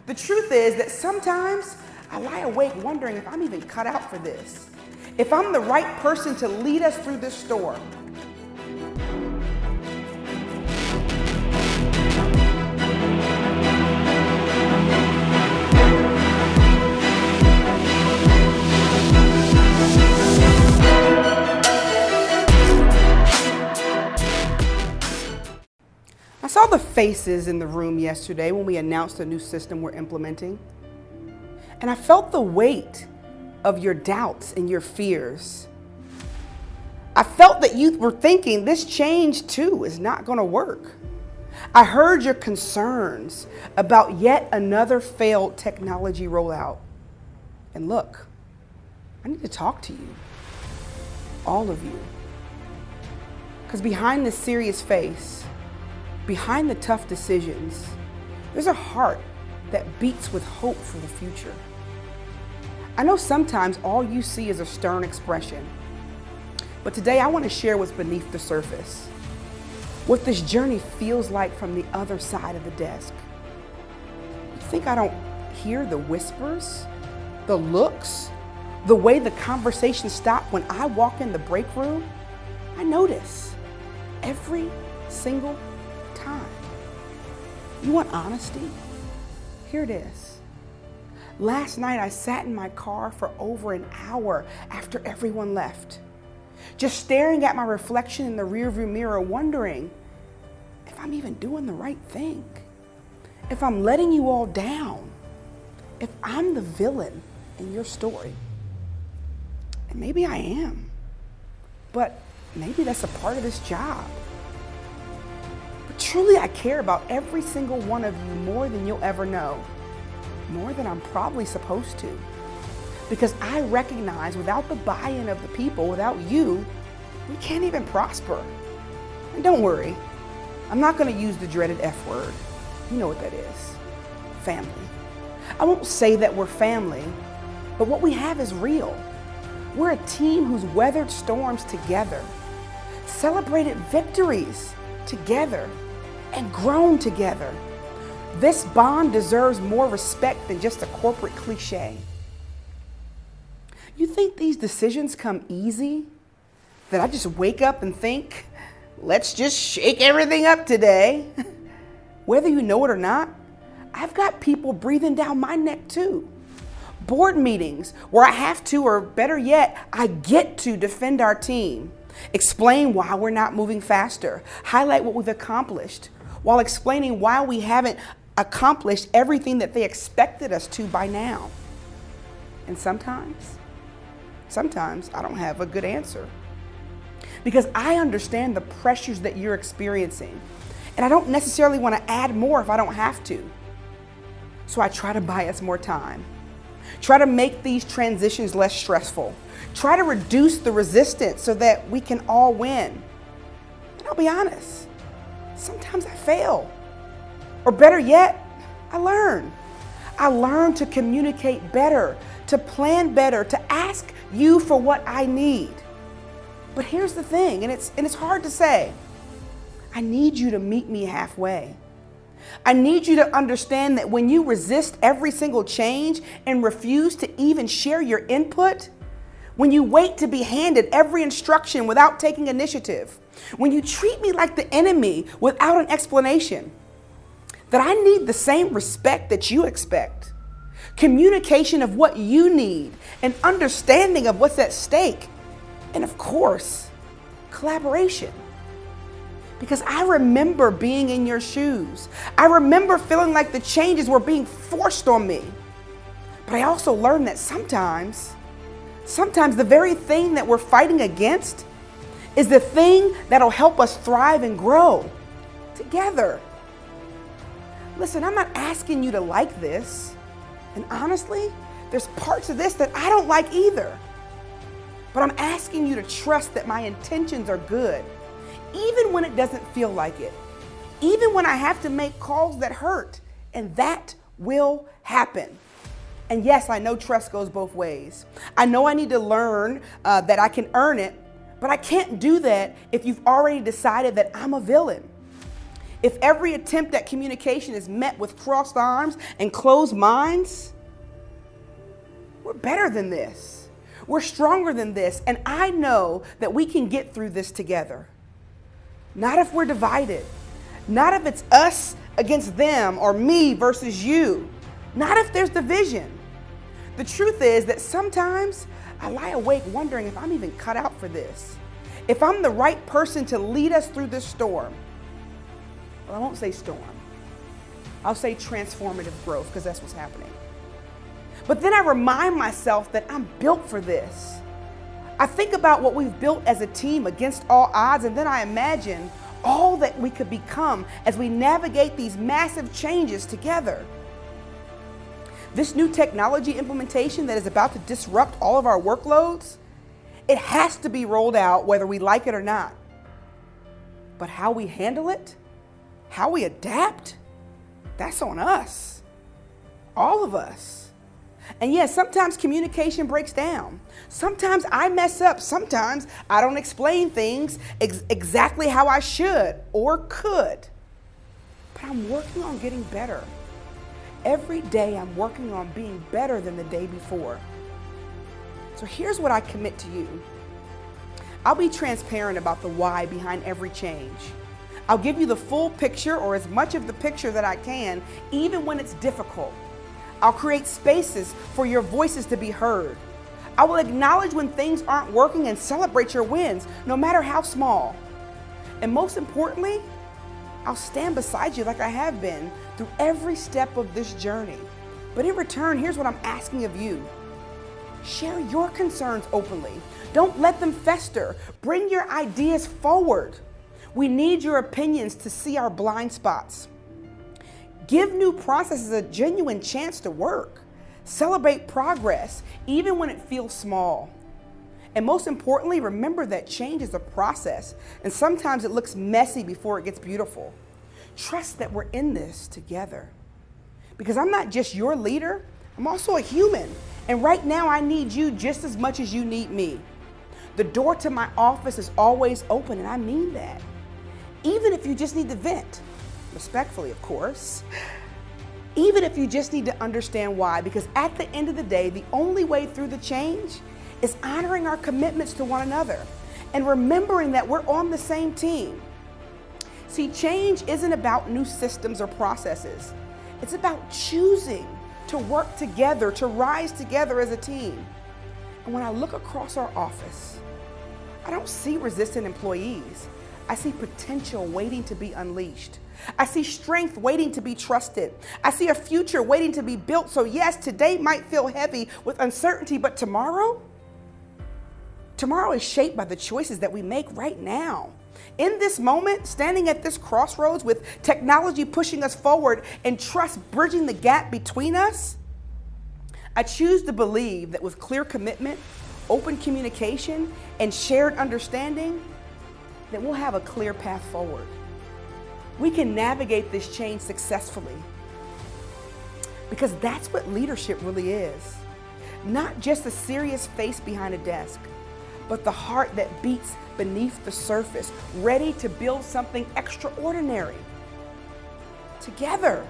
The truth is that sometimes I lie awake wondering if I'm even cut out for this, if I'm the right person to lead us through this storm. I saw the faces in the room yesterday when we announced a new system we're implementing, and I felt the weight of your doubts and your fears. I felt that you were thinking this change too is not going to work. I heard your concerns about yet another failed technology rollout. And look, I need to talk to you, all of you, because behind this serious face, behind the tough decisions, there's a heart that beats with hope for the future. I know sometimes all you see is a stern expression, but today I want to share what's beneath the surface, what this journey feels like from the other side of the desk. You think I don't hear the whispers, the looks, the way the conversation stopped when I walk in the break room? I notice every single time. You want honesty? Here it is. Last night I sat in my car for over an hour after everyone left, just staring at my reflection in the rearview mirror, wondering if I'm even doing the right thing, if I'm letting you all down, if I'm the villain in your story. And maybe I am, but maybe that's a part of this job. Truly, I care about every single one of you more than you'll ever know, more than I'm probably supposed to, because I recognize without the buy-in of the people, without you, we can't even prosper. And don't worry, I'm not going to use the dreaded F word. You know what that is. Family. I won't say that we're family, but what we have is real. We're a team who's weathered storms together, celebrated victories together, and grown together. This bond deserves more respect than just a corporate cliche. You think these decisions come easy? That I just wake up and think, let's just shake everything up today? Whether you know it or not, I've got people breathing down my neck too. Board meetings where I have to, or better yet, I get to defend our team, explain why we're not moving faster, highlight what we've accomplished, while explaining why we haven't accomplished everything that they expected us to by now. And sometimes I don't have a good answer, because I understand the pressures that you're experiencing, and I don't necessarily want to add more if I don't have to. So I try to buy us more time, try to make these transitions less stressful, try to reduce the resistance so that we can all win. And I'll be honest, sometimes I fail. Or better yet, I learn. I learn to communicate better, to plan better, to ask you for what I need. But here's the thing, and it's hard to say. I need you to meet me halfway. I need you to understand that when you resist every single change and refuse to even share your input, when you wait to be handed every instruction without taking initiative, when you treat me like the enemy without an explanation, that I need the same respect that you expect, communication of what you need, and understanding of what's at stake, and of course, collaboration. Because I remember being in your shoes. I remember feeling like the changes were being forced on me. But I also learned that sometimes the very thing that we're fighting against is the thing that'll help us thrive and grow together. Listen, I'm not asking you to like this. And honestly, there's parts of this that I don't like either. But I'm asking you to trust that my intentions are good, even when it doesn't feel like it, even when I have to make calls that hurt, and that will happen. And yes, I know trust goes both ways. I know I need to learn that I can earn it, but I can't do that if you've already decided that I'm a villain. if every attempt at communication is met with crossed arms and closed minds, we're better than this. We're stronger than this. And I know that we can get through this together. Not if we're divided. Not if it's us against them or me versus you. Not if there's division. The truth is that sometimes I lie awake wondering if I'm even cut out for this. If I'm the right person to lead us through this storm. Well, I won't say storm. I'll say transformative growth, because that's what's happening. But then I remind myself that I'm built for this. I think about what we've built as a team against all odds, and then I imagine all that we could become as we navigate these massive changes together. This new technology implementation that is about to disrupt all of our workloads, it has to be rolled out whether we like it or not. But how we handle it, how we adapt, that's on us. All of us. And yes, sometimes communication breaks down. Sometimes I mess up. Sometimes I don't explain things exactly how I should or could. But I'm working on getting better. Every day I'm working on being better than the day before. So here's what I commit to you. I'll be transparent about the why behind every change. I'll give you the full picture, or as much of the picture that I can, even when it's difficult. I'll create spaces for your voices to be heard. I will acknowledge when things aren't working and celebrate your wins, no matter how small. And most importantly, I'll stand beside you like I have been through every step of this journey. But in return, here's what I'm asking of you. Share your concerns openly. Don't let them fester. Bring your ideas forward. We need your opinions to see our blind spots. Give new processes a genuine chance to work. Celebrate progress, even when it feels small. And most importantly, remember that change is a process, and sometimes it looks messy before it gets beautiful. Trust that we're in this together. Because I'm not just your leader, I'm also a human. And right now I need you just as much as you need me. The door to my office is always open, and I mean that. Even if you just need to vent. Respectfully, of course. Even if you just need to understand why, because at the end of the day, the only way through the change is honoring our commitments to one another and remembering that we're on the same team. See, change isn't about new systems or processes. It's about choosing to work together, to rise together as a team. And when I look across our office, I don't see resistant employees. I see potential waiting to be unleashed. I see strength waiting to be trusted. I see a future waiting to be built. So yes, today might feel heavy with uncertainty, but tomorrow is shaped by the choices that we make right now. In this moment, standing at this crossroads with technology pushing us forward and trust bridging the gap between us, I choose to believe that with clear commitment, open communication, and shared understanding, that we'll have a clear path forward. We can navigate this change successfully, because that's what leadership really is. Not just a serious face behind a desk, but the heart that beats beneath the surface, ready to build something extraordinary together.